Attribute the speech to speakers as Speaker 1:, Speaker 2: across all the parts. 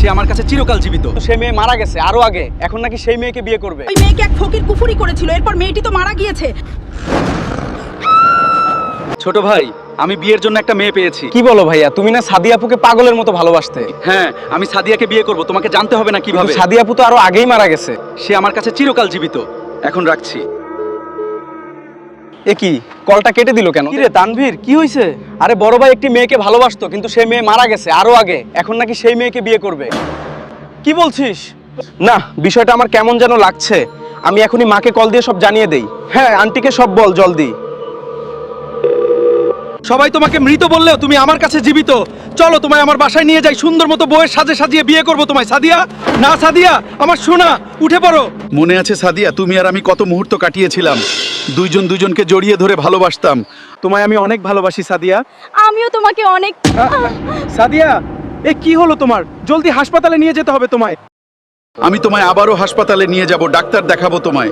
Speaker 1: সে আমার কাছে চিরকাল জীবিত। সে মেয়ে মারা গেছে আরো আগে, এখন নাকি সেই মেয়েকে বিয়ে করবে।
Speaker 2: ওই মেয়েকে এক ফকির কুফরি করেছিল, এরপর মেয়েটি তো মারা গিয়েছে।
Speaker 1: ছোট ভাই, আমি বিয়ের জন্য একটা মেয়ে পেয়েছি।
Speaker 3: কি বলো ভাইয়া, তুমি না সাদিয়া আপুকে পাগলের মতো ভালোবাসতে?
Speaker 1: হ্যাঁ, আমি সাদিয়াকে বিয়ে করব। তোমাকে জানতে হবে না কিভাবে।
Speaker 3: সাদিয়া আপু তো আরো আগেই মারা গেছে।
Speaker 1: সে আমার কাছে চিরকাল জীবিত। এখন রাখছি।
Speaker 3: এ কি, কলটা কেটে দিল কেন?
Speaker 1: কি রে তানভীর, কি হয়েছে?
Speaker 3: আরে বড় ভাই একটি মেয়েকে ভালোবাসতো, কিন্তু সেই মেয়ে মারা গেছে আরো আগে, এখন নাকি সেই মেয়েকে বিয়ে করবে।
Speaker 1: কি বলছিস?
Speaker 3: না, বিষয়টা আমার কেমন যেন লাগছে। আমি এখনই মাকে কল দিয়ে সব জানিয়ে দেই। হ্যাঁ, আন্টিকে সব বল জলদি।
Speaker 1: সবাই তোমাকে মৃত বললেও তুমি আমার কাছে জীবিত। চলো তোমায় আমার বাসায় নিয়ে যাই, সুন্দর মতো বউয়ের সাজে সাজিয়ে বিয়ে করব তোমায়। সাদিয়া, না সাদিয়া, আমার সোনা, উঠে পড়ো।
Speaker 4: মনে আছে সাদিয়া, তুমি আর আমি কত মুহূর্ত কাটিয়েছিলাম, দুইজন দুজনকে জড়িয়ে ধরে ভালোবাসতাম।
Speaker 1: তোমায় আমি অনেক ভালোবাসি সাদিয়া।
Speaker 2: আমিও তোমাকে অনেক।
Speaker 1: সাদিয়া, এ কি হলো তোমার? জলদি হাসপাতালে নিয়ে যেতে হবে তোমায়।
Speaker 4: আমি তোমায় আবারও হাসপাতালে নিয়ে যাব, ডাক্তার দেখাবো তোমায়।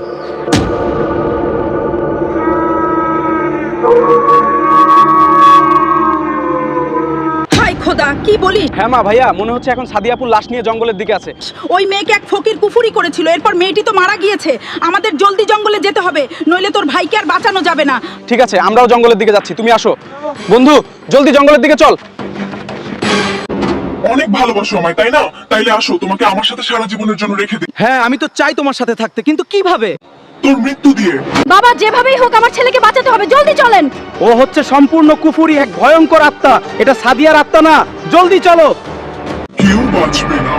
Speaker 2: হায় খোদা, কি বলিস?
Speaker 3: হ্যাঁ মা, ভাইয়া মনে হচ্ছে এখন সাদিয়া আপুর লাশ নিয়ে জঙ্গলের দিকে আছে।
Speaker 2: ওই মেয়েকে এক ফকির কুফরি করেছিল, এরপর মেয়েটি তো মারা গিয়েছে। আমাদের জলদি জঙ্গলে যেতে হবে, নইলে তোর ভাইকে আর বাঁচানো যাবে না।
Speaker 3: ঠিক আছে, আমরাও জঙ্গলের দিকে যাচ্ছি, তুমি আসো। বন্ধু, জলদি জঙ্গলের দিকে চল।
Speaker 5: অনেক ভালোবাসো আমায়, তাই না? তাইলে আসো, তোমাকে আমার সাথে সারা জীবনের জন্য রেখে দিই।
Speaker 1: হ্যাঁ, আমি তো চাই তোমার সাথে থাকতে, কিন্তু কিভাবে?
Speaker 5: তোর মৃত্যু দিয়ে।
Speaker 2: বাবা, যেভাবেই হোক আমার ছেলেকে বাঁচাতে হবে, জলদি চলেন।
Speaker 1: ও হচ্ছে সম্পূর্ণ কুফরি, এক ভয়ঙ্কর আত্মা। এটা সাদিয়ার আত্মা না। জলদি চলো।
Speaker 5: কেউ বাঁচবে না।